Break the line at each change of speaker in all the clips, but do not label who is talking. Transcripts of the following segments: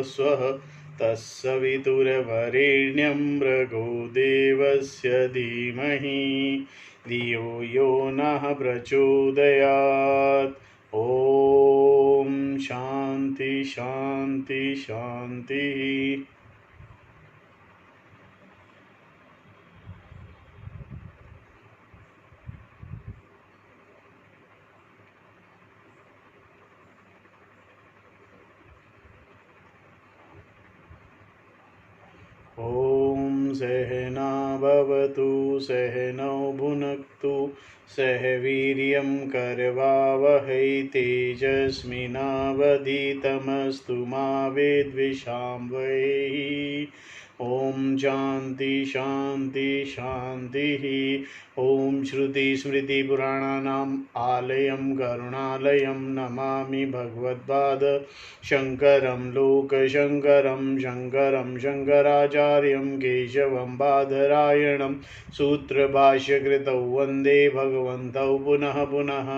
स्वः तत्सवितुर्वरेण्यं भर्गो देवस्य धीमहि धियो यो नः प्रचोदयात्। ओम शांति शांति शांति। ओम सहना भवतु सहनौ भुनक्तु सह वीर्यं करवावहै तेजस्विनावधीतमस्तु मा विद्विषावहै। ओम शांति शांति शांति। ओम श्रुति स्मृति पुराणानाम् आलयं करुणालयं नमामि भगवत्पाद शंकरं लोकशंकरं शंकरं शंकराचार्यं केशवं बादरायणं सूत्रभाष्यकृतौ वन्दे भगवन्तौ पुनः पुनः।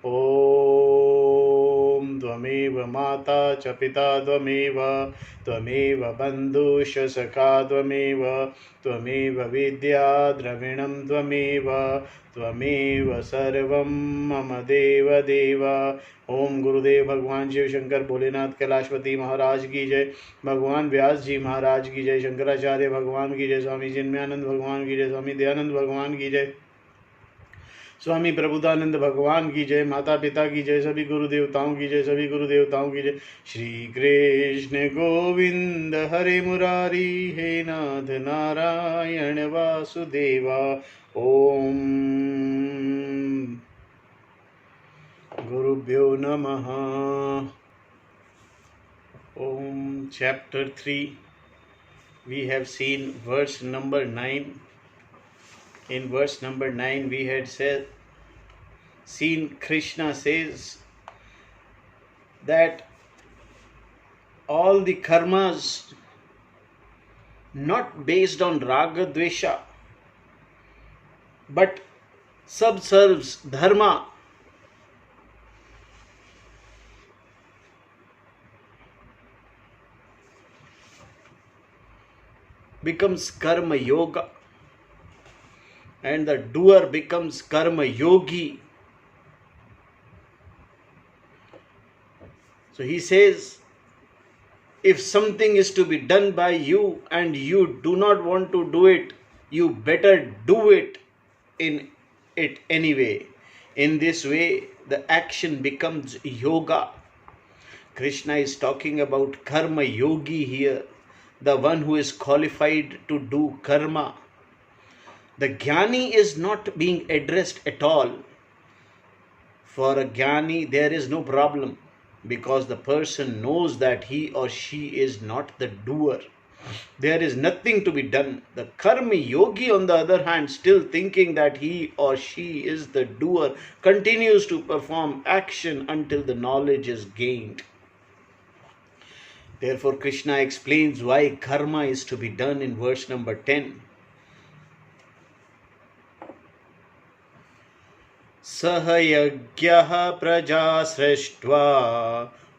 ओम त्वमेव माता च पिता त्वमेव त्वमेव बन्धुश्च सखा त्वमेव त्वमेव विद्या द्रविणं त्वमेव त्वमेव सर्वं मम देव देव। ओम गुरुदेव भगवान शिव शंकर भोलेनाथ कैलाशपति महाराज की जय। भगवान व्यास जी महाराज की जय। शंकराचार्य भगवान की जय। स्वामी चिन्मयानंद भगवान की जय। स्वामी दयानंद भगवान की जय। स्वामी प्रबुद्धानंद भगवान की जय। माता पिता की जय। सभी गुरु देवताओं की जय। सभी गुरु देवताओं की जय। श्री कृष्ण गोविंद हरे मुरारी हे नाथ नारायण वासुदेवा। ओम गुरुभ्यो नमः। ओम chapter 3 we have seen verse number 9. In verse number 9 we had seen Krishna says that all the karmas not based on raga dvesha but subserves dharma becomes karma yoga and the doer becomes karma yogi. So he says, if something is to be done by you and you do not want to do it, you better do it in it anyway. In this way, the action becomes yoga. Krishna is talking about karma yogi here, the one who is qualified to do karma. The jnani is not being addressed at all. For a jnani, there is no problem because the person knows that he or she is not the doer. There is nothing to be done. The karma yogi, on the other hand, still thinking that he or she is the doer, continues to perform action until the knowledge is gained. Therefore, Krishna explains why karma is to be done in verse number 10. सहयज्ञः प्रजा सृष्ट्वा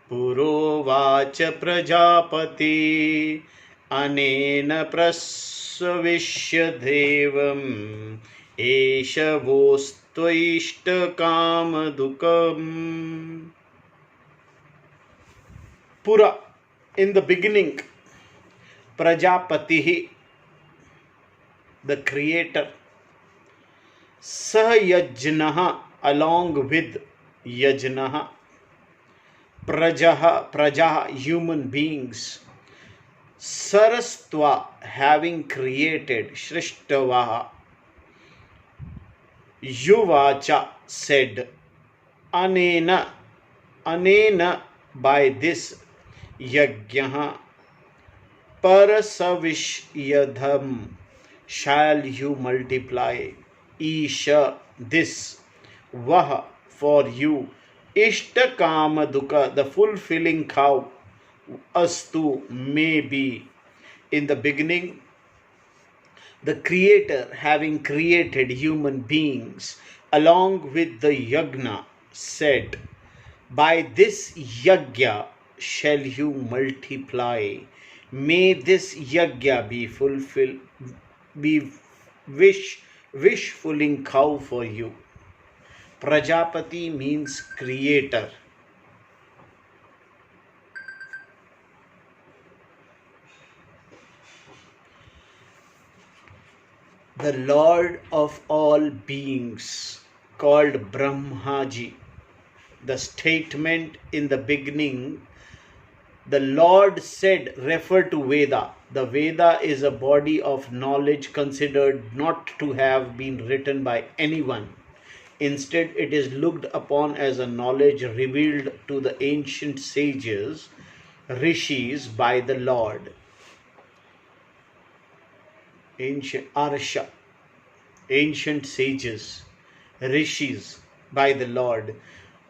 पुरोवाच प्रजापति अनेन प्रसविष्य देवम् एष वोस्त्वैष्टकामदुकम्. Pura, in the beginning, Prajapati, the creator, सहयज्ञः, along with yajnaha, praja, human beings, sarastva, having created, srishtava, yuvacha, said, anena, by this, yajnaha, parasavishyadham, shall you multiply, isha, this, vah, for you, ishtakamaduka, the fulfilling cow, astu, may be. In the beginning, the creator, having created human beings along with the yagna, said, by this yagya, shall you multiply. May this yajna be fulfilled, be wish-fulfilling cow for you. Prajapati means creator. The Lord of all beings, called Brahmaji. The statement in the beginning, the Lord said, refer to Veda. The Veda is a body of knowledge considered not to have been written by anyone. Instead, it is looked upon as a knowledge revealed to the ancient sages, rishis, by the Lord. Ancient sages, rishis, by the Lord.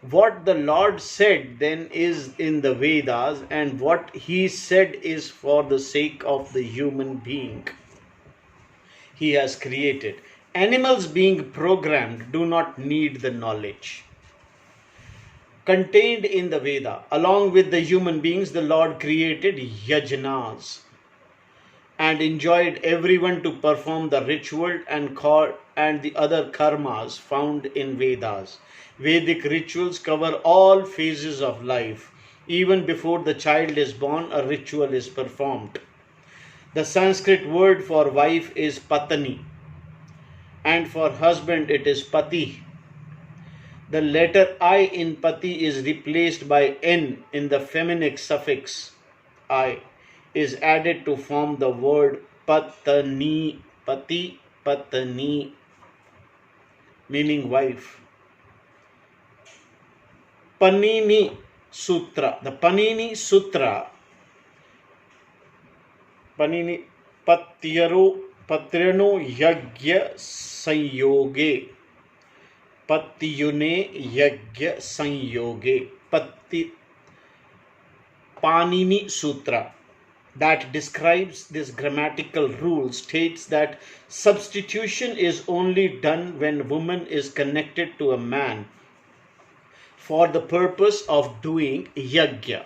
What the Lord said then is in the Vedas, and what He said is for the sake of the human being He has created. Animals being programmed do not need the knowledge contained in the Veda. Along with the human beings, the Lord created yajnas and enjoined everyone to perform the ritual and the other karmas found in Vedas. Vedic rituals cover all phases of life. Even before the child is born, a ritual is performed. The Sanskrit word for wife is patani, and for husband it is pati. The letter I in pati is replaced by n in the feminine suffix I is added to form the word patani, pati, patani, meaning wife. Panini Sutra. The Panini Sutra, Panini Patyano Yagya Sanyoge, Patyune Yagya Sanyoge, Panini Sutra, that describes this grammatical rule, states that substitution is only done when woman is connected to a man for the purpose of doing yajna,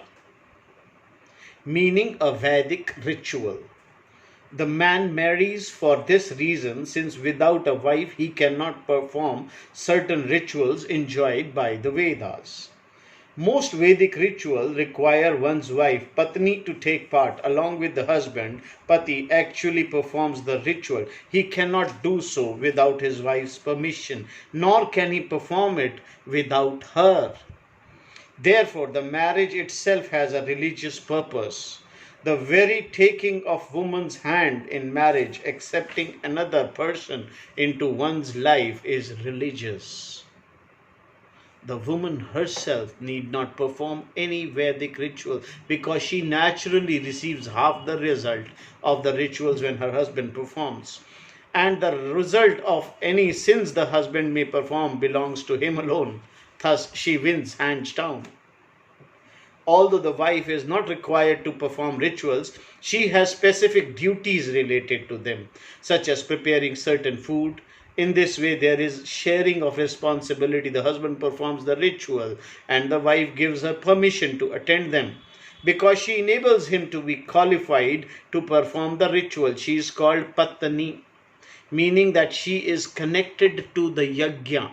meaning a Vedic ritual. The man marries for this reason, since without a wife he cannot perform certain rituals enjoined by the Vedas. Most Vedic rituals require one's wife, Patni, to take part. Along with the husband, Pati actually performs the ritual. He cannot do so without his wife's permission, nor can he perform it without her. Therefore, the marriage itself has a religious purpose. The very taking of woman's hand in marriage, accepting another person into one's life, is religious. The woman herself need not perform any Vedic ritual because she naturally receives half the result of the rituals when her husband performs. And the result of any sins the husband may perform belongs to him alone. Thus, she wins hands down. Although the wife is not required to perform rituals, she has specific duties related to them, such as preparing certain food. In this way, there is sharing of responsibility. The husband performs the ritual and the wife gives her permission to attend them. Because she enables him to be qualified to perform the ritual, she is called Patani, meaning that she is connected to the yajna.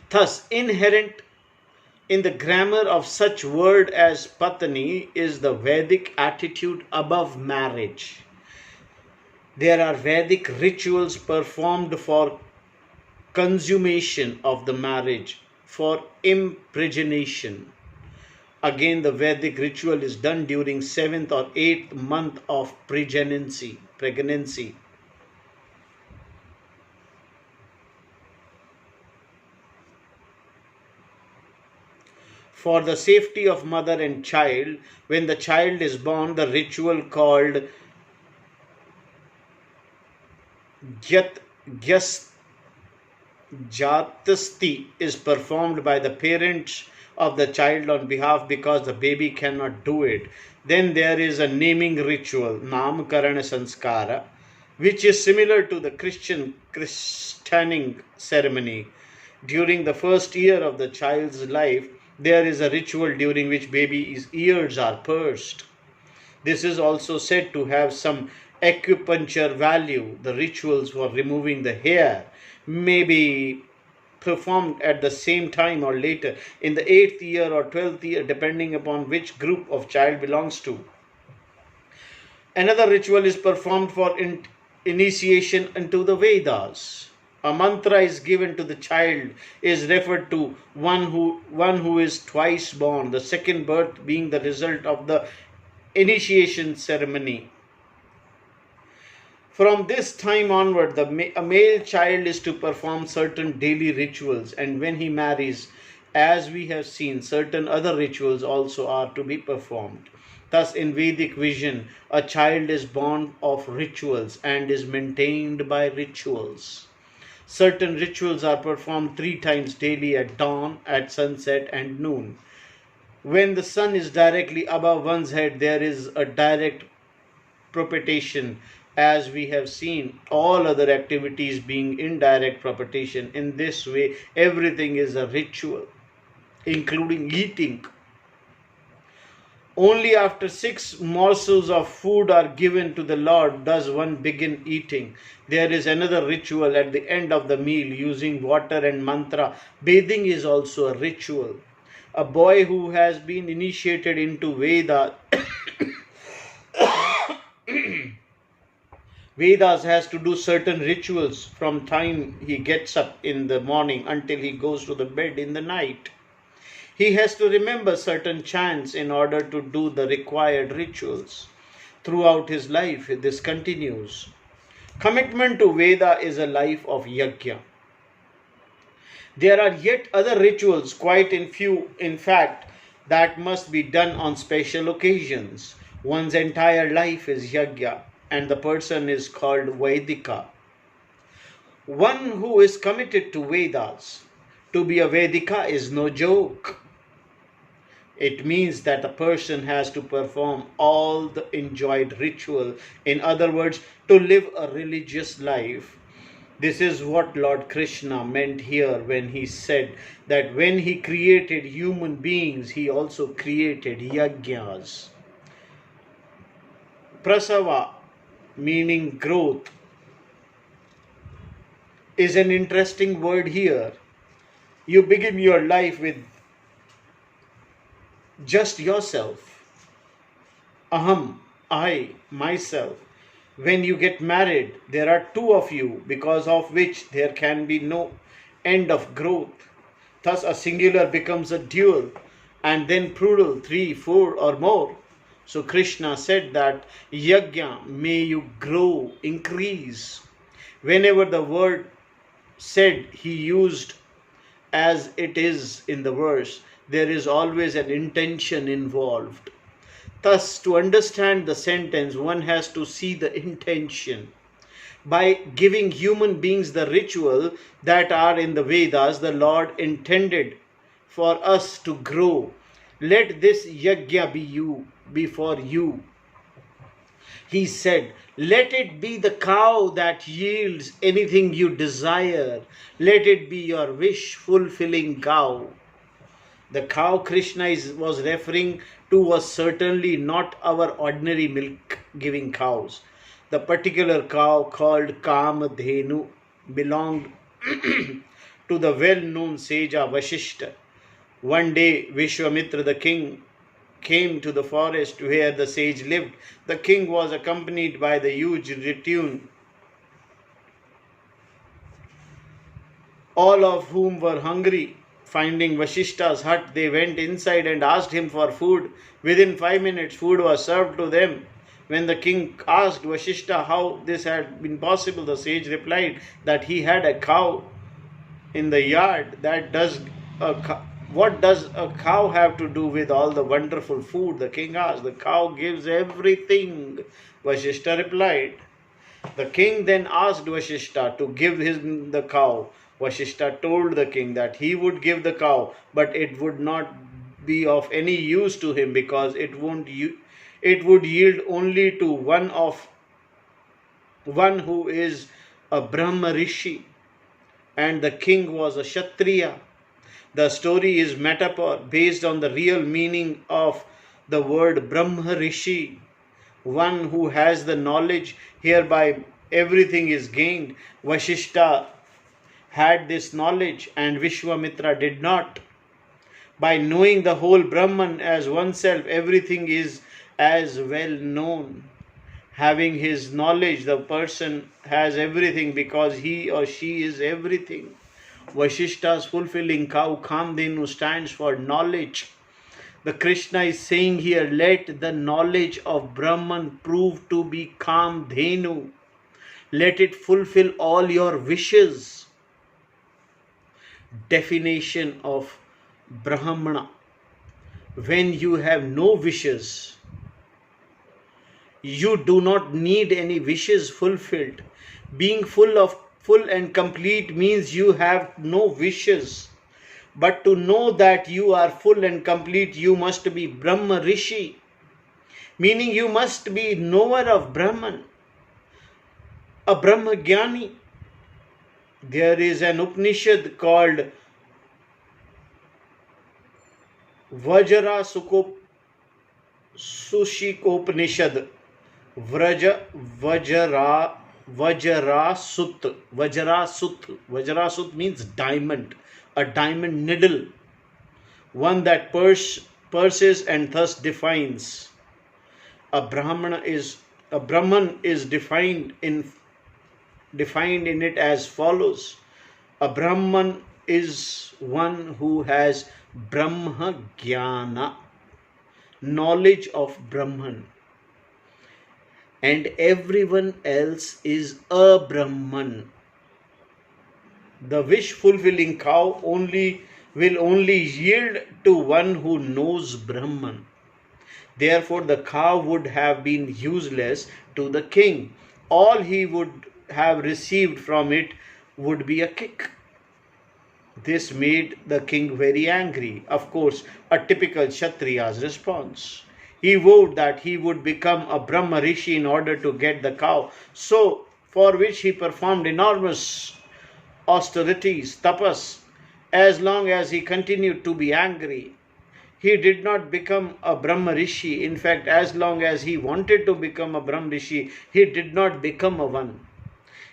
Thus, inherent in the grammar of such word as Patani is the Vedic attitude above marriage. There are Vedic rituals performed for consummation of the marriage, for impregnation. Again, the Vedic ritual is done during 7th or 8th month of pregnancy. For the safety of mother and child, when the child is born, the ritual called Jatasthi is performed by the parents of the child on behalf because the baby cannot do it. Then there is a naming ritual, Namkarana Sanskara, which is similar to the christening ceremony. During the first year of the child's life, There is a ritual during which baby's ears are pursed. This is also said to have some acupuncture value. The rituals for removing the hair may be performed at the same time or later, in the 8th year or 12th year, depending upon which group of child belongs to. Another ritual is performed for initiation into the Vedas. A mantra is given to the child, is referred to one who is twice born, the second birth being the result of the initiation ceremony. From this time onward, a male child is to perform certain daily rituals, and when he marries, as we have seen, certain other rituals also are to be performed. Thus, in Vedic vision, a child is born of rituals and is maintained by rituals. Certain rituals are performed 3 times daily, at dawn, at sunset, and noon. When the sun is directly above one's head, there is a direct propitiation, as we have seen, all other activities being indirect propitiation. In this way, everything is a ritual, including eating. Only after 6 morsels of food are given to the Lord does one begin eating. There is another ritual at the end of the meal using water and mantra. Bathing is also a ritual. A boy who has been initiated into Vedas has to do certain rituals from time he gets up in the morning until he goes to the bed in the night. He has to remember certain chants in order to do the required rituals. Throughout his life, this continues. Commitment to Veda is a life of yajna. There are yet other rituals, quite in fact, that must be done on special occasions. One's entire life is yajna, and the person is called Vedika. One who is committed to Vedas. To be a Vedika is no joke. It means that a person has to perform all the enjoined ritual. In other words, to live a religious life. This is what Lord Krishna meant here when he said that when he created human beings, he also created yajnas. Prasava, meaning growth, is an interesting word here. You begin your life with just yourself. Aham, I, myself. When you get married, there are 2 of you, because of which there can be no end of growth. Thus, a singular becomes a dual, and then plural, 3, 4, or more. So, Krishna said that yajna, may you grow, increase. Whenever the word said he used as it is in the verse, there is always an intention involved. Thus, to understand the sentence, one has to see the intention. By giving human beings the ritual that are in the Vedas, the Lord intended for us to grow. Let this yajna be for you. He said, let it be the cow that yields anything you desire. Let it be your wish-fulfilling cow. The cow Krishna was referring to was certainly not our ordinary milk-giving cows. The particular cow called Kamadhenu belonged to the well-known sage Vashishta. One day, Vishwamitra the king came to the forest where the sage lived. The king was accompanied by the huge retinue, all of whom were hungry. Finding Vashishta's hut, they went inside and asked him for food. Within 5 minutes, food was served to them. When the king asked Vashishta how this had been possible, the sage replied that he had a cow in the yard. What does a cow have to do with all the wonderful food? The king asked. The cow gives everything, Vashishta replied. The king then asked Vashishta to give him the cow. Vashishta told the king that he would give the cow, but it would not be of any use to him because it would yield only to one who is a Brahma Rishi, and the king was a Kshatriya. The story is metaphor based on the real meaning of the word Brahma Rishi, one who has the knowledge, hereby everything is gained. Vashishta had this knowledge and Vishwamitra did not. By knowing the whole Brahman as oneself, everything is as well known. Having his knowledge, the person has everything because he or she is everything. Vashishta's fulfilling cow Kamdenu stands for knowledge. The Krishna is saying here, let the knowledge of Brahman prove to be Kamdenu. Let it fulfill all your wishes. Definition of Brahmana. When you have no wishes, you do not need any wishes fulfilled. Being full and complete means you have no wishes. But to know that you are full and complete, you must be Brahma Rishi. Meaning you must be knower of Brahman, a Brahma Jnani. There is an Upanishad called Sushikopanishad. Vajrasut means diamond, a diamond needle, one that pierces and thus defines. A Brahman is defined in it as follows. A Brahman is one who has Brahma Jnana, knowledge of Brahman, and everyone else is a Brahman. The wish fulfilling cow will only yield to one who knows Brahman. Therefore, the cow would have been useless to the king. All he would have received from it would be a kick. This made the king very angry. Of course, a typical Kshatriya's response. He vowed that he would become a Brahma Rishi in order to get the cow, so for which he performed enormous austerities, tapas. As long as he continued to be angry, he did not become a Brahma Rishi. In fact, as long as he wanted to become a Brahma Rishi, he did not become a one.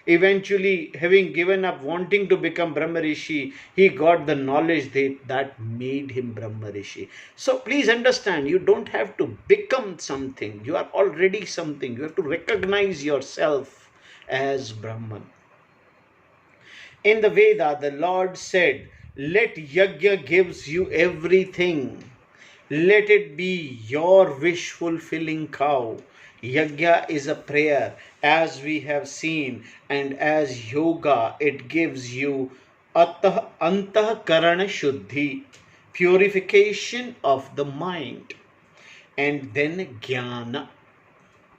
Eventually, having given up wanting to become Brahma Rishi, he got the knowledge that made him Brahma Rishi. So please understand, you don't have to become something. You are already something. You have to recognize yourself as Brahman. In the Veda, the Lord said, let Yajna gives you everything. Let it be your wish fulfilling cow. Yajna is a prayer, as we have seen, and as yoga, it gives you antahkarana shuddhi, purification of the mind, and then jnana,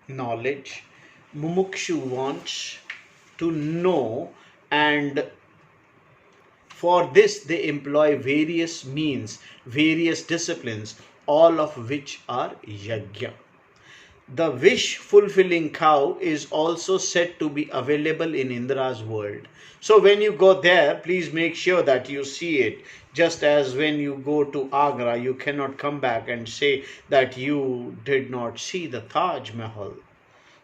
knowledge. Mumukshu wants to know, and for this they employ various means, various disciplines, all of which are yajna. The wish fulfilling cow is also said to be available in Indra's world. So when you go there, please make sure that you see it. Just as when you go to Agra, you cannot come back and say that you did not see the Taj Mahal.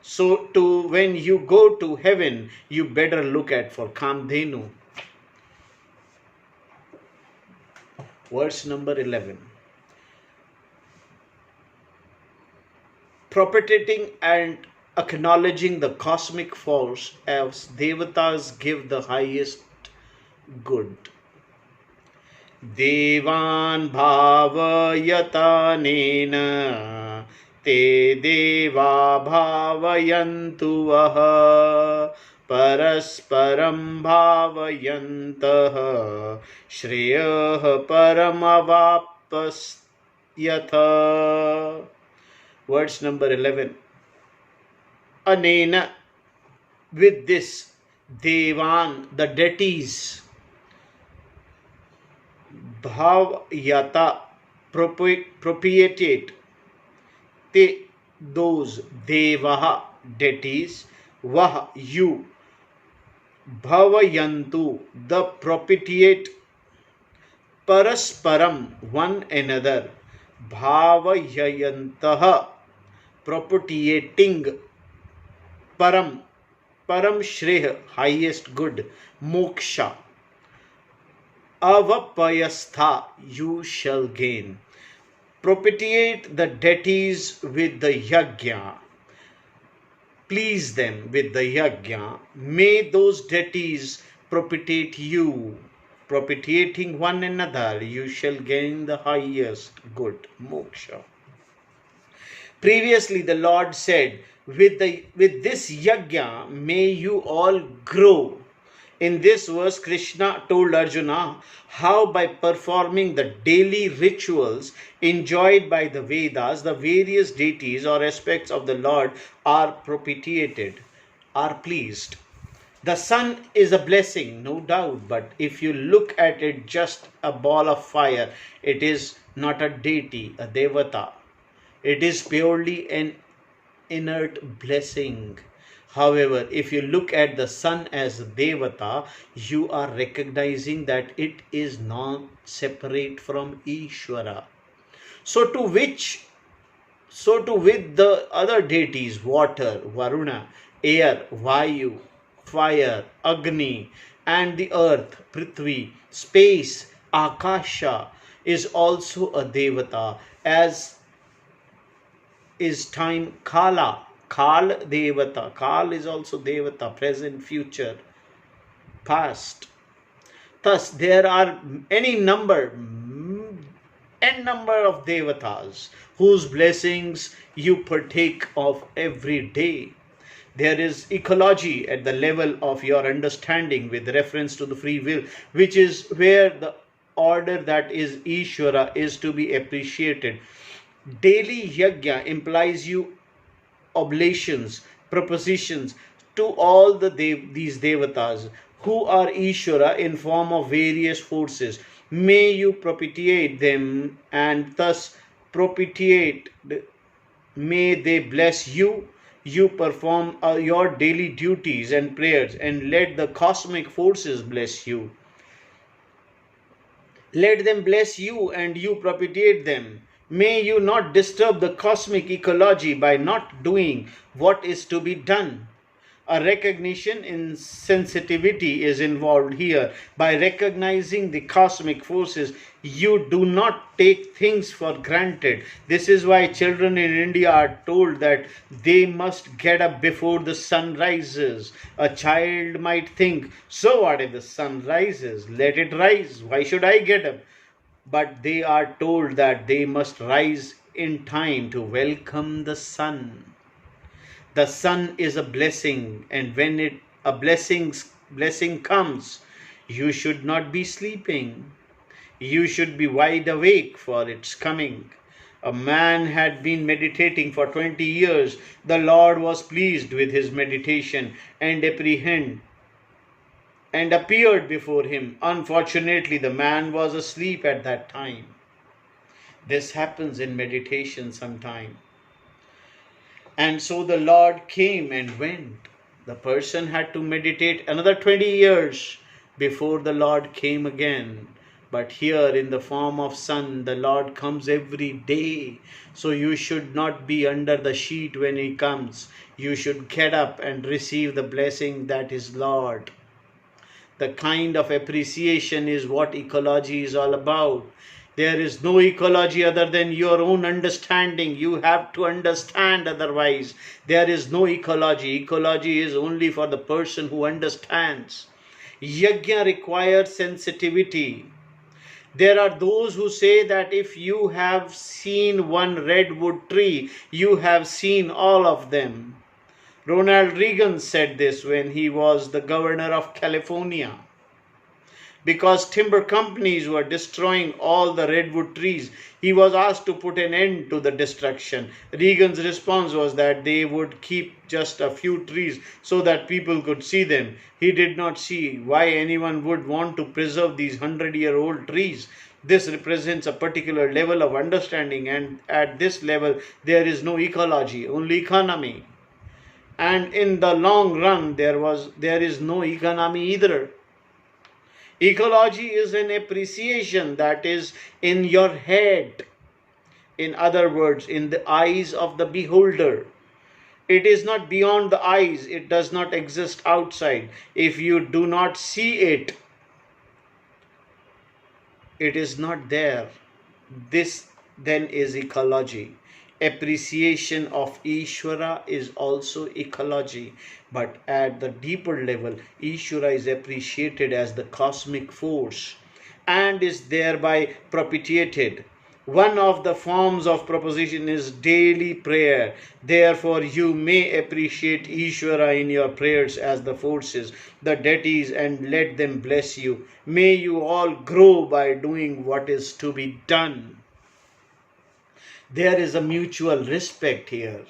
So when you go to heaven, you better look at for Kamdhenu. Verse number 11. Propagating and acknowledging the cosmic force as devatas give the highest good. Devan bhavayatanena te deva bhavayantu vaha parasparam bhavayantah shreyah paramavapasyatha. Verse number 11. Anena, with this, Devan, the deities, Bhavyata, propitiate, te, those, Devaha, deities, Vah, you, Bhavayantu, the propitiate, parasparam, one another, bhavayayantaha, propitiating, param, param shreya, highest good, moksha, avapayastha, you shall gain. Propitiate the deities with the yajna, please them with the yajna. May those deities propitiate you. Propitiating one another, you shall gain the highest good, moksha. Previously, the Lord said, with this yajna, may you all grow. In this verse, Krishna told Arjuna how by performing the daily rituals enjoyed by the Vedas, the various deities or aspects of the Lord are propitiated, are pleased. The sun is a blessing, no doubt, but if you look at it just a ball of fire, it is not a deity, a devata. It is purely an inert blessing. However, if you look at the sun as devata, you are recognizing that it is not separate from Ishvara. So to with the other deities, water, Varuna, air, Vayu, fire, Agni, and the earth, Prithvi, space, Akasha, is also a devata, as is time, Kala. Kal Devata. Kal is also Devata, present, future, past. Thus, there are n number of Devatas whose blessings you partake of every day. There is ecology at the level of your understanding with reference to the free will, which is where the order that is Ishvara is to be appreciated. Daily yajna implies you oblations, propositions to all these devatas who are Ishvara in form of various forces. May you propitiate them and thus propitiate. May they bless you. You perform your daily duties and prayers and let the cosmic forces bless you. Let them bless you and you propitiate them. May you not disturb the cosmic ecology by not doing what is to be done. A recognition in sensitivity is involved here. By recognizing the cosmic forces, you do not take things for granted. This is why children in India are told that they must get up before the sun rises. A child might think, so what if the sun rises? Let it rise. Why should I get up? But they are told that they must rise in time to welcome the sun. The sun is a blessing, and when a blessing comes, you should not be sleeping. You should be wide awake for its coming. A man had been meditating for 20 years. The Lord was pleased with his meditation and appeared before him. Unfortunately, the man was asleep at that time. This happens in meditation sometime. And so the Lord came and went. The person had to meditate another 20 years before the Lord came again. But here in the form of sun, the Lord comes every day. So you should not be under the sheet when he comes. You should get up and receive the blessing that is Lord. The kind of appreciation is what ecology is all about. There is no ecology other than your own understanding. You have to understand, otherwise there is no ecology. Ecology is only for the person who understands. Yajna requires sensitivity. There are those who say that if you have seen one redwood tree, you have seen all of them. Ronald Reagan said this when he was the governor of California. Because timber companies were destroying all the redwood trees, he was asked to put an end to the destruction. Reagan's response was that they would keep just a few trees so that people could see them. He did not see why anyone would want to preserve these 100-year-old trees. This represents a particular level of understanding, and at this level there is no ecology, only economy. And in the long run there is no economy either. Ecology is an appreciation that is in your head. In other words, in the eyes of the beholder. It is not beyond the eyes. It does not exist outside. If you do not see it, it is not there. This then is ecology. Appreciation of Ishvara is also ecology. But at the deeper level, Ishvara is appreciated as the cosmic force and is thereby propitiated. One of the forms of proposition is daily prayer. Therefore, you may appreciate Ishvara in your prayers as the forces, the deities, and let them bless you. May you all grow by doing what is to be done. There is a mutual respect here.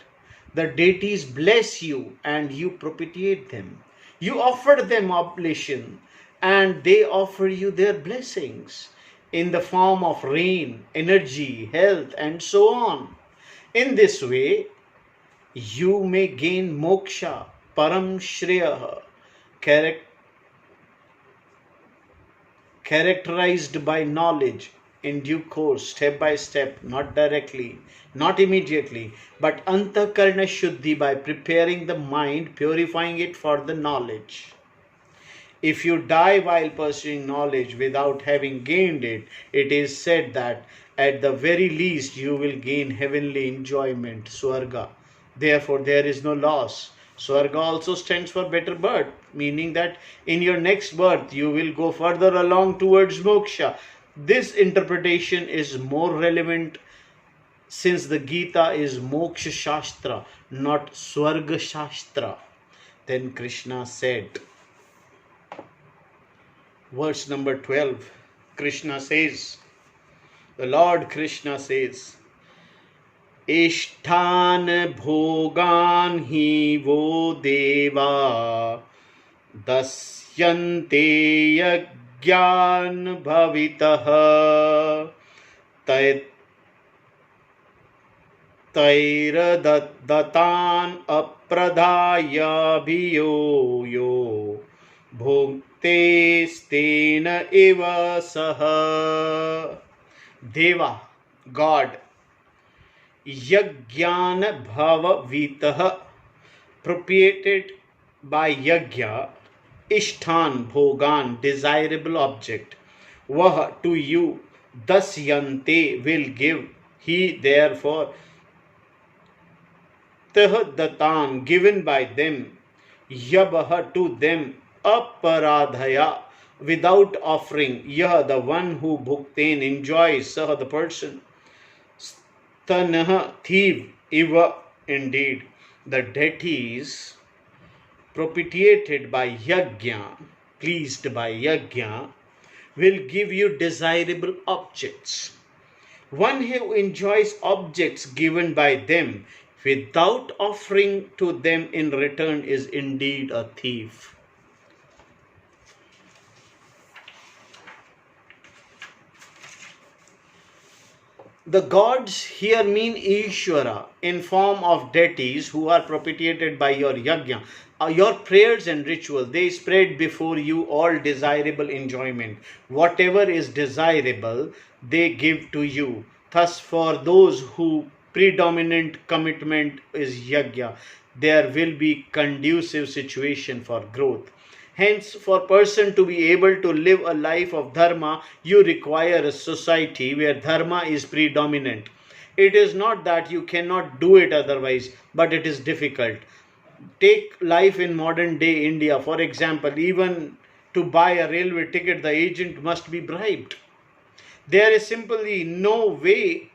The deities bless you and you propitiate them. You offer them oblation and they offer you their blessings in the form of rain, energy, health, and so on. In this way, you may gain moksha, param shreya, characterized by knowledge in due course, step by step, not directly, not immediately, but antakarna shuddhi, by preparing the mind, purifying it for the knowledge. If you die while pursuing knowledge without having gained it, it is said that at the very least you will gain heavenly enjoyment, Swarga. Therefore, there is no loss. Swarga also stands for better birth, meaning that in your next birth you will go further along towards moksha. This interpretation is more relevant since the Gita is Moksha Shastra, not Swarga Shastra. Then Krishna said, verse number 12, Krishna says, the Lord Krishna says, Ishthan bhogan hi vo deva dasyante yagyan bhavitah tairadataan apradhaya bhiyo yo bhukte stena eva saha. Deva, God, yagyan bhavavitah, propitiated by yagya, ishthan bhogan, desirable object, vah, to you, dasyante, will give, he, therefore, tah datan, given by them, yabah, to them, aparadhaya, without offering, yah, the one who bhukten, enjoys, sah, the person, stanah, thief, iva, indeed, the deities propitiated by yajna, pleased by yajna, will give you desirable objects. One who enjoys objects given by them without offering to them in return is indeed a thief. The gods here mean Ishvara in form of deities who are propitiated by your yajna. Your prayers and rituals, they spread before you all desirable enjoyment. Whatever is desirable, they give to you. Thus, for those who predominant commitment is yajna, there will be conducive situation for growth. Hence, for person to be able to live a life of dharma, you require a society where dharma is predominant. It is not that you cannot do it otherwise, but it is difficult. Take life in modern day India, for example, even to buy a railway ticket, the agent must be bribed. There is simply no way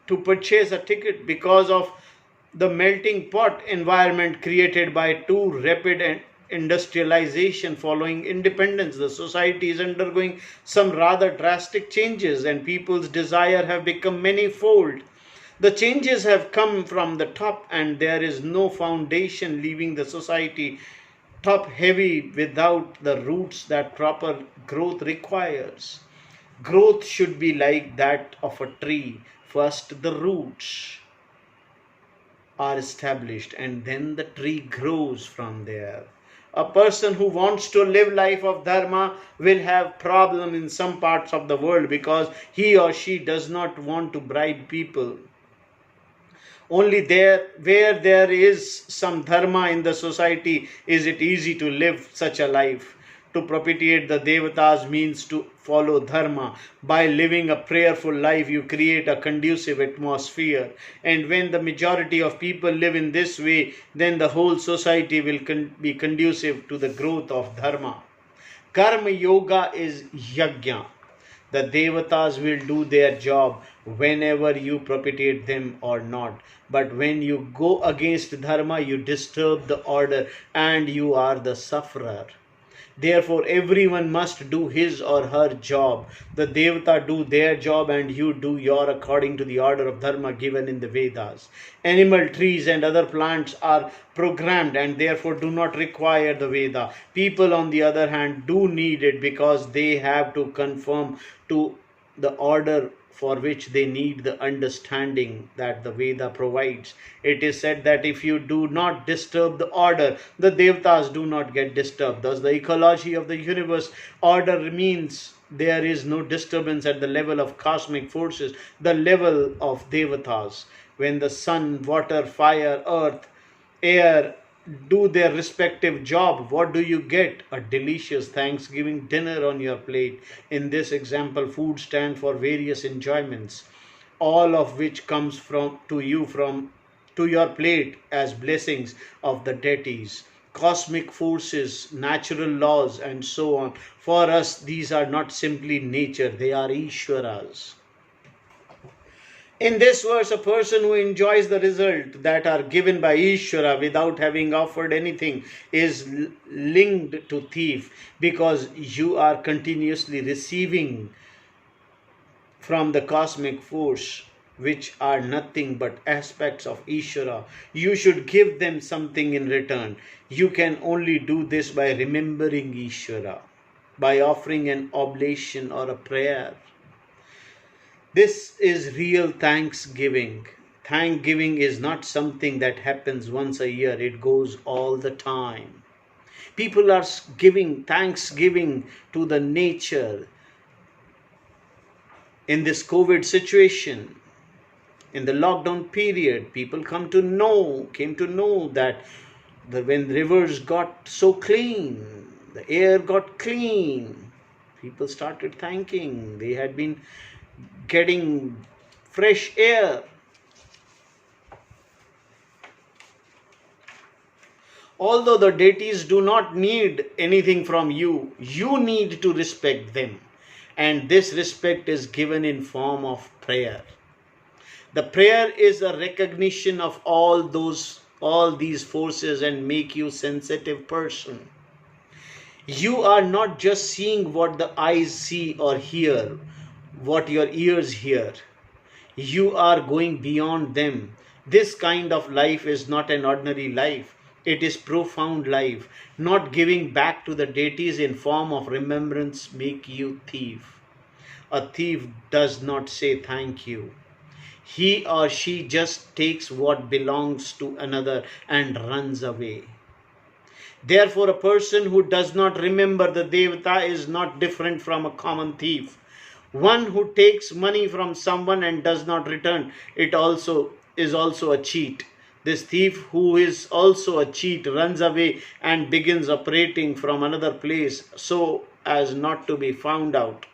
to purchase a ticket because of the melting pot environment created by too rapid industrialization following independence. The society is undergoing some rather drastic changes and people's desire have become manifold. The changes have come from the top and there is no foundation leaving the society top heavy without the roots that proper growth requires. Growth should be like that of a tree. First the roots are established and then the tree grows from there. A person who wants to live life of dharma will have problem in some parts of the world because he or she does not want to bribe people. Only there, where there is some dharma in the society, is it easy to live such a life. To propitiate the devatas means to follow dharma. By living a prayerful life, you create a conducive atmosphere. And when the majority of people live in this way, then the whole society will be conducive to the growth of dharma. Karma yoga is yajna. The devatas will do their job whenever you propitiate them or not. But when you go against dharma, you disturb the order and you are the sufferer. Therefore, everyone must do his or her job. The devata do their job and you do your according to the order of dharma given in the Vedas. Animal, trees and other plants are programmed and therefore do not require the Veda. People, on the other hand, do need it because they have to conform to the order for which they need the understanding that the Veda provides. It is said that if you do not disturb the order, the devatas do not get disturbed. Thus, the ecology of the universe order means there is no disturbance at the level of cosmic forces, the level of devatas. When the sun, water, fire, earth, air do their respective job, what do you get? A delicious Thanksgiving dinner on your plate. In this example, food stand for various enjoyments, all of which comes from to your plate as blessings of the deities. Cosmic forces, natural laws, and so on. For us, these are not simply nature, they are Ishwaras. In this verse, a person who enjoys the result that are given by Ishvara without having offered anything is linked to thief, because you are continuously receiving from the cosmic force, which are nothing but aspects of Ishvara. You should give them something in return. You can only do this by remembering Ishvara, by offering an oblation or a prayer. This is real thanksgiving. Thanksgiving is not something that happens once a year, it goes all the time. People are giving thanksgiving to the nature. In this COVID situation, in the lockdown period, people came to know that when rivers got so clean, the air got clean, people started thanking. They had been getting fresh air. Although the deities do not need anything from you, you need to respect them. And this respect is given in form of prayer. The prayer is a recognition of all these forces and make you sensitive person. You are not just seeing what the eyes see or hear, what your ears hear. You are going beyond them. This kind of life is not an ordinary life. It is profound life. Not giving back to the deities in form of remembrance make you thief. A thief does not say thank you. He or she just takes what belongs to another and runs away. Therefore, a person who does not remember the devata is not different from a common thief. One who takes money from someone and does not return it is also a cheat. This thief, who is also a cheat, runs away and begins operating from another place so as not to be found out.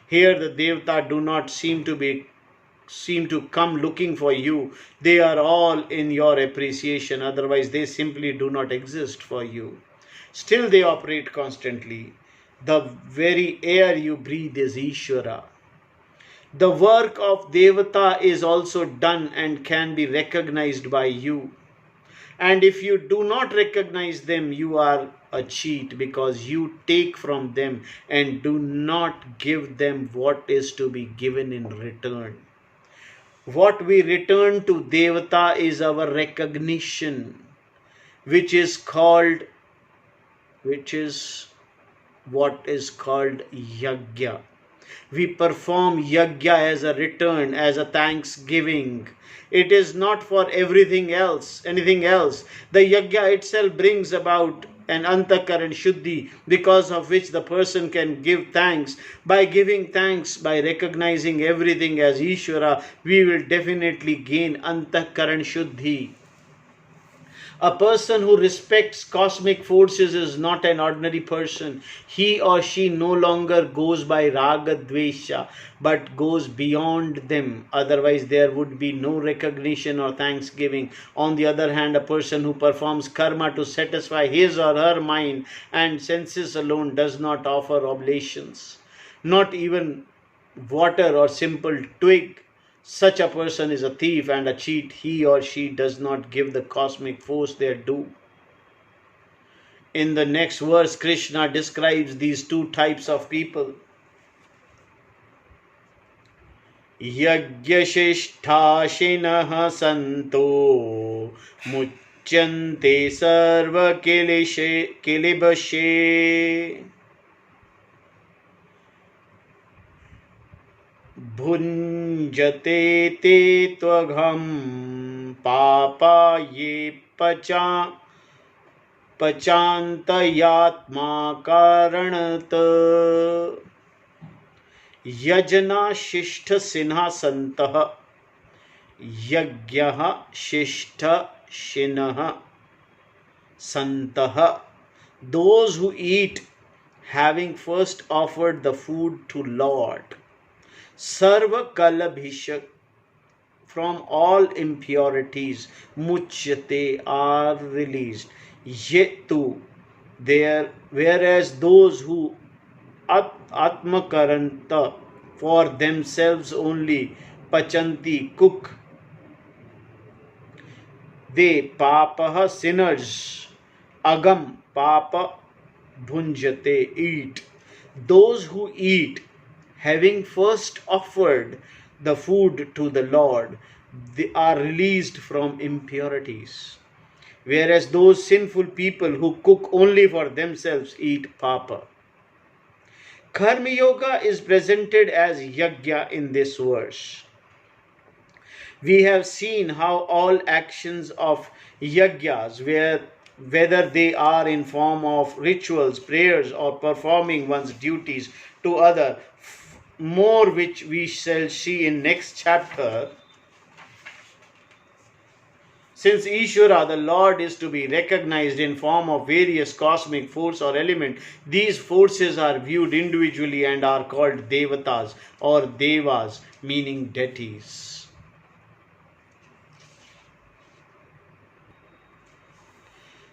Here the devata do not seem to come looking for you. They are all in your appreciation, otherwise they simply do not exist for you. Still they operate constantly. The very air you breathe is Ishvara. The work of Devata is also done and can be recognized by you. And if you do not recognize them, you are a cheat, because you take from them and do not give them what is to be given in return. What we return to Devata is our recognition, which is what is called yajna. We perform yajna as a return, as a thanksgiving. It is not for anything else. The yajna itself brings about and antakaran shuddhi, because of which the person can give thanks. By giving thanks, by recognizing everything as Ishvara, we will definitely gain antakaran shuddhi. A person who respects cosmic forces is not an ordinary person. He or she no longer goes by raga dvesha, but goes beyond them. Otherwise, there would be no recognition or thanksgiving. On the other hand, a person who performs karma to satisfy his or her mind and senses alone does not offer oblations, not even water or simple twig. Such a person is a thief and a cheat. He or she does not give the cosmic force their due. In the next verse, Krishna describes these two types of people. Yagyashishthashinah santo muchyante sarva kilibashe भुञ्जते ते त्वघं पापा ये पचान्तयात्मा कारणत यजना शिष्ठ सिन्हा सन्तः यज्ञः शिष्ठ शिनः सन्तः. Those who eat, having first offered the food to Lord. Sarva kalabhishak, from all impurities, muchyate, are released. Yetu, there, whereas those who atmakaranta, for themselves only, pachanti, cook, they papaha, sinners, agam, papa, bhunjate, eat. Those who eat, having first offered the food to the Lord, they are released from impurities. Whereas those sinful people who cook only for themselves eat papa. Karma Yoga is presented as yajna in this verse. We have seen how all actions of yajnas, whether they are in form of rituals, prayers, or performing one's duties to other, more which we shall see in next chapter. Since Ishvara, the Lord, is to be recognized in form of various cosmic force or element, these forces are viewed individually and are called devatas or devas, meaning deities.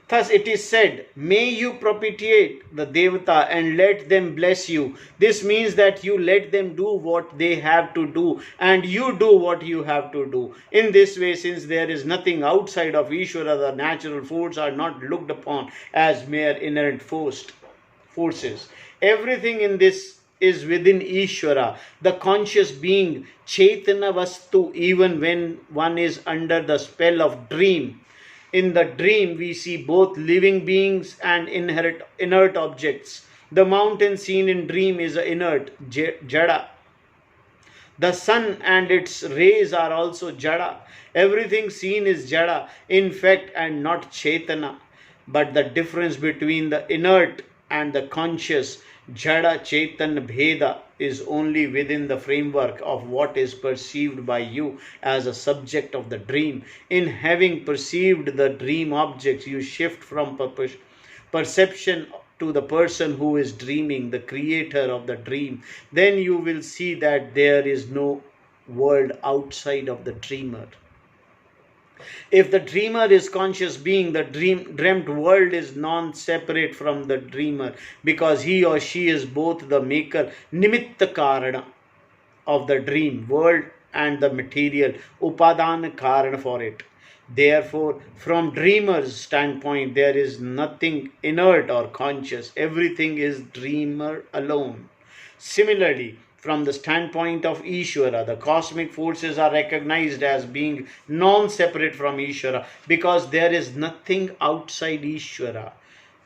Thus it is said, may you propitiate the Devata and let them bless you. This means that you let them do what they have to do and you do what you have to do. In this way, since there is nothing outside of Ishvara, the natural forces are not looked upon as mere inherent forces. Everything in this is within Ishvara, the conscious being, Chaitanya Vastu, even when one is under the spell of dream. In the dream, we see both living beings and inert objects. The mountain seen in dream is inert, jada. The sun and its rays are also jada. Everything seen is jada, in fact, and not Chaitanya. But the difference between the inert and the conscious, jada Chaitanya bheda, is only within the framework of what is perceived by you as a subject of the dream. In having perceived the dream objects, you shift from perception to the person who is dreaming, the creator of the dream. Then you will see that there is no world outside of the dreamer. If the dreamer is conscious being, the dreamt world is non-separate from the dreamer, because he or she is both the maker, nimitta karana, of the dream world and the material, upadana karana, for it. Therefore, from dreamer's standpoint, there is nothing inert or conscious. Everything is dreamer alone. Similarly, from the standpoint of Ishvara, the cosmic forces are recognized as being non-separate from Ishvara, because there is nothing outside Ishvara.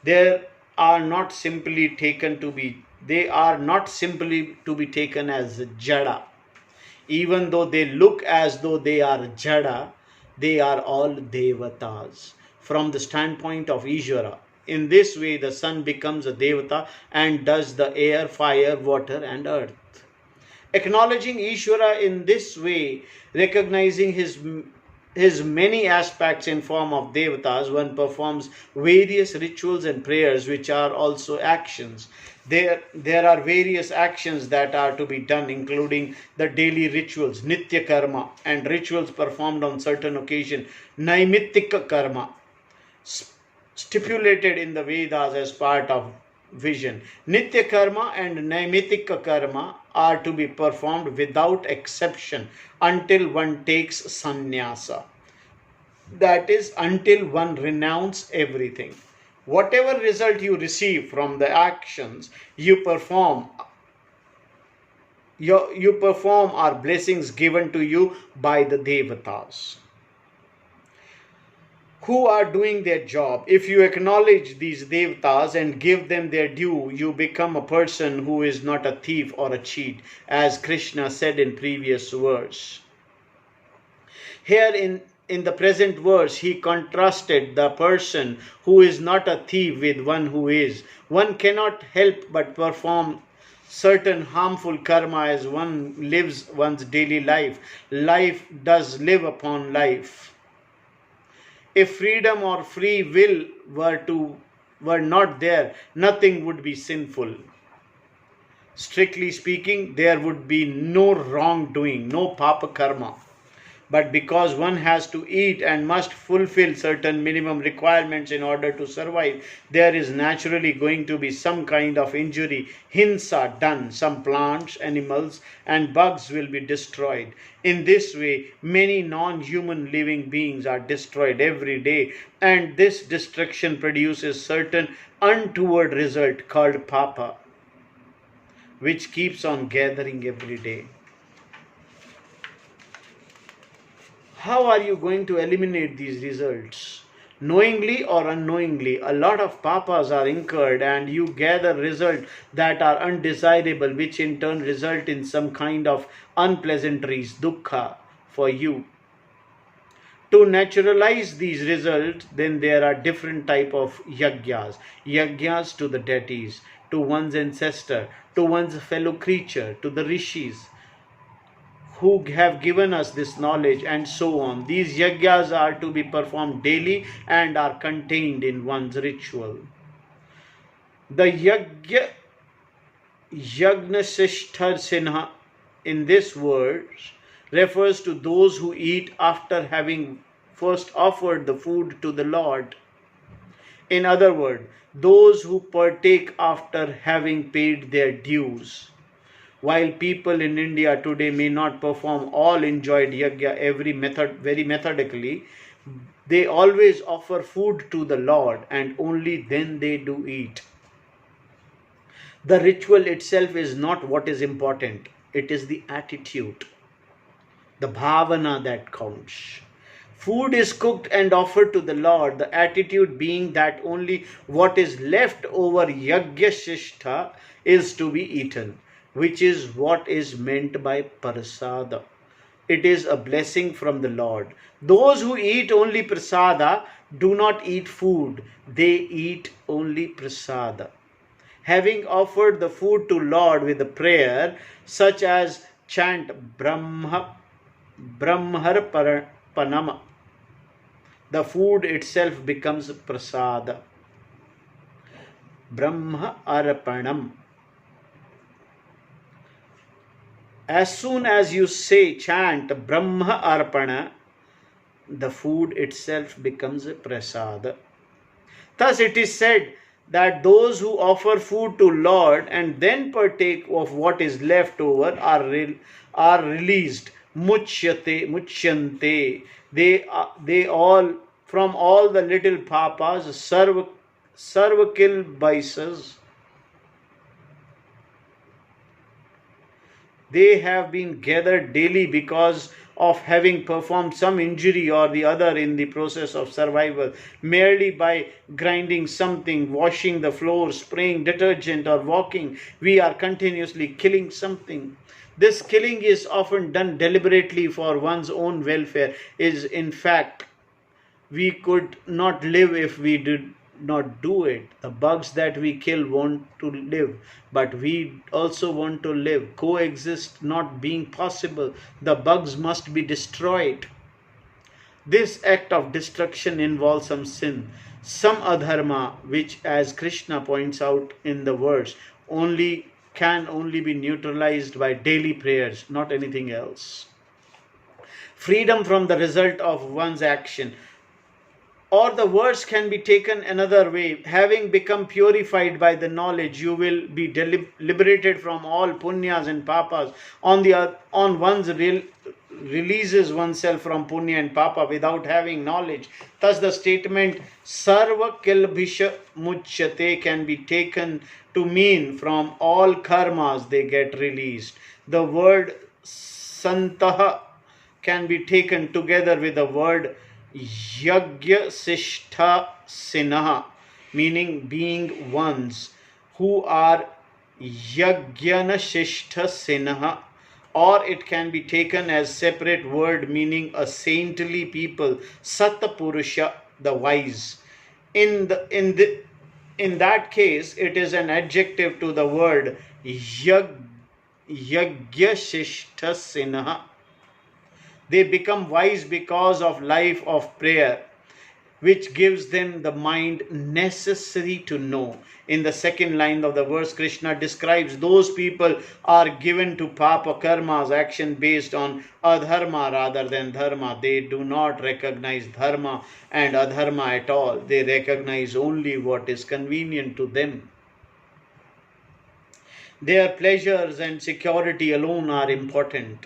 They are not simply to be taken as jada. Even though they look as though they are jada, they are all devatas. From the standpoint of Ishvara, In this way, the sun becomes a devata and does the air, fire, water, and earth. Acknowledging Ishvara in this way, recognizing his many aspects in form of devatas, one performs various rituals and prayers which are also actions. There are various actions that are to be done, including the daily rituals, nitya karma, and rituals performed on certain occasion, naimittika karma, stipulated in the Vedas as part of vision. Nitya karma and naimittika karma are to be performed without exception until one takes sannyasa. That is, until one renounces everything. Whatever result you receive from the actions you perform, you perform are blessings given to you by the devatas who are doing their job. If you acknowledge these devatas and give them their due, you become a person who is not a thief or a cheat, as Krishna said in previous verse. Here in the present verse, he contrasted the person who is not a thief with one who is. One cannot help but perform certain harmful karma as one lives one's daily life. Life does live upon life. If freedom or free will were not there, nothing would be sinful. Strictly speaking, there would be no wrongdoing, no papa karma. But because one has to eat and must fulfill certain minimum requirements in order to survive, there is naturally going to be some kind of injury, hinsa done. Some plants, animals, and bugs will be destroyed. In this way, many non-human living beings are destroyed every day, and this destruction produces certain untoward result called papa, which keeps on gathering every day. How are you going to eliminate these results? Knowingly or unknowingly, a lot of papas are incurred and you gather results that are undesirable, which in turn result in some kind of unpleasantries, dukkha for you. To naturalize these results, then there are different type of yagyas. Yagyas to the deities, to one's ancestor, to one's fellow creature, to the rishis, who have given us this knowledge, and so on. These yagyas are to be performed daily and are contained in one's ritual. The Yagnasishthar Sinha in this verse refers to those who eat after having first offered the food to the Lord. In other words, those who partake after having paid their dues. While people in India today may not perform all enjoyed yajna very methodically, they always offer food to the Lord and only then they do eat. The ritual itself is not what is important. It is the attitude, the bhavana that counts. Food is cooked and offered to the Lord, the attitude being that only what is left over yajna shishta is to be eaten, which is what is meant by prasada. It is a blessing from the Lord. Those who eat only prasada do not eat food, they eat only prasada. Having offered the food to Lord with a prayer such as chant Brahmarpanam, the food itself becomes prasada. Brahma Arpanam. As soon as you say, chant Brahma Arpana, the food itself becomes a prasada. Thus it is said that those who offer food to Lord and then partake of what is left over are released. Muchyante. They all, from all the little papas, cervical vices, they have been gathered daily because of having performed some injury or the other in the process of survival. Merely by grinding something, washing the floor, spraying detergent or walking, we are continuously killing something. This killing is often done deliberately for one's own welfare. Is in fact, we could not live if we not do it. The bugs that we kill want to live, but we also want to live. Coexist not being possible. The bugs must be destroyed. This act of destruction involves some sin, some adharma, which, as Krishna points out in the verse, can only be neutralized by daily prayers, not anything else. Freedom from the result of one's action. Or the verse can be taken another way. Having become purified by the knowledge, you will be liberated from all punyas and papas. On one's releases oneself from punya and papa without having knowledge. Thus the statement sarva kilbhisha muchyate can be taken to mean from all karmas they get released. The word santaha can be taken together with the word yagya sishtha sinaha, meaning being ones who are yagyana sishtha sinaha. Or it can be taken as separate word meaning a saintly people, Satapurusha, the wise. In that case, it is an adjective to the word Yagyashishta Sinha. They become wise because of life of prayer, which gives them the mind necessary to know. In the second line of the verse, Krishna describes those people are given to papa karmas, action based on adharma rather than dharma. They do not recognize dharma and adharma at all. They recognize only what is convenient to them. Their pleasures and security alone are important.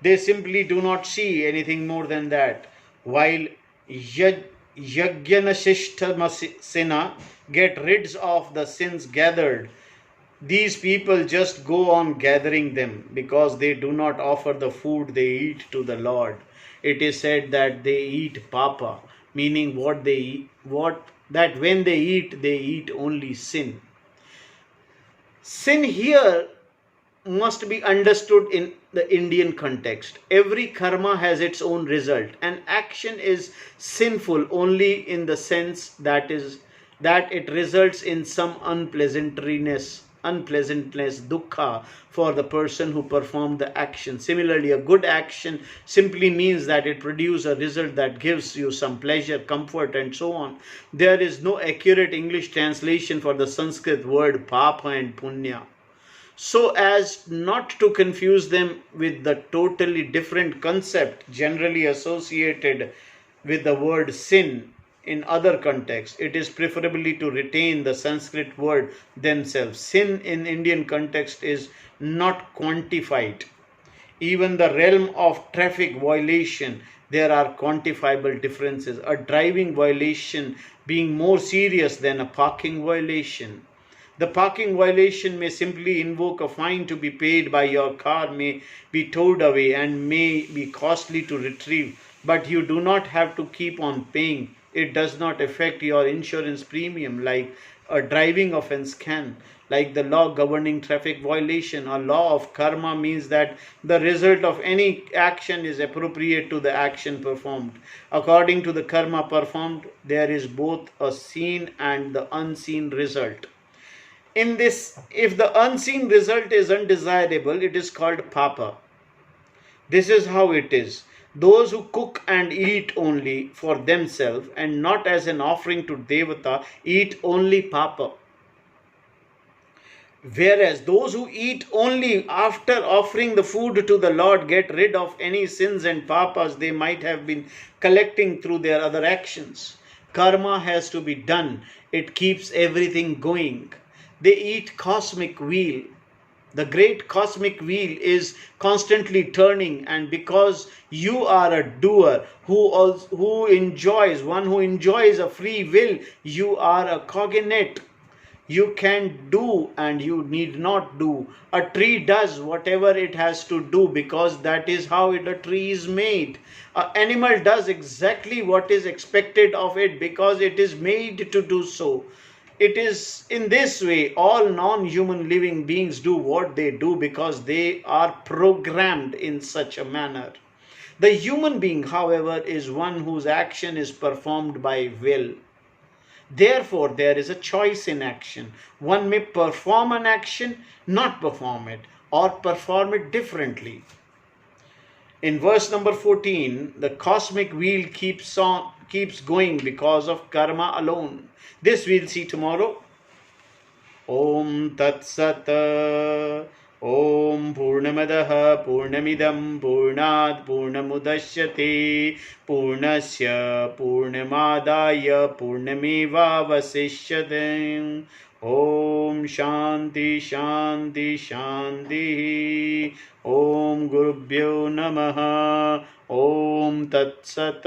They simply do not see anything more than that. While Yajnashishta Sena get rid of the sins gathered, these people just go on gathering them because they do not offer the food they eat to the Lord. It is said that they eat papa, meaning when they eat only sin. Sin here must be understood in the Indian context. Every karma has its own result. An action is sinful only in the sense that it results in some unpleasantness, dukkha for the person who performed the action. Similarly, a good action simply means that it produces a result that gives you some pleasure, comfort, and so on. There is no accurate English translation for the Sanskrit word papa and punya, so as not to confuse them with the totally different concept generally associated with the word sin in other contexts. It is preferably to retain the Sanskrit word themselves. Sin in Indian context is not quantified. Even the realm of traffic violation, there are quantifiable differences. A driving violation being more serious than a parking violation. The parking violation may simply invoke a fine to be paid by your car, may be towed away and may be costly to retrieve, but you do not have to keep on paying. It does not affect your insurance premium like a driving offense can. Like the law governing traffic violation, a law of karma means that the result of any action is appropriate to the action performed. According to the karma performed, there is both a seen and the unseen result. In this, if the unseen result is undesirable, it is called papa. This is how it is. Those who cook and eat only for themselves and not as an offering to Devata eat only papa. Whereas those who eat only after offering the food to the Lord get rid of any sins and papas they might have been collecting through their other actions. Karma has to be done. It keeps everything going. They eat cosmic wheel. The great cosmic wheel is constantly turning, and because you are a doer who enjoys a free will, you are a cognate. You can do and you need not do. A tree does whatever it has to do because that is how a tree is made. An animal does exactly what is expected of it because it is made to do so. It is in this way all non-human living beings do what they do because they are programmed in such a manner. The human being, however, is one whose action is performed by will. Therefore, there is a choice in action. One may perform an action, not perform it, or perform it differently. In verse number 14, the cosmic wheel keeps going because of karma alone. This we'll see tomorrow. Om Tat Sat. Om Purnamadaha Purnamidam Purnat Purnamudashyate Purnasya Purnamadaya Purnameva Vasishyate. Om Shanti Shanti Shanti. Om Gurubhyo Namaha. Om Tat Sat.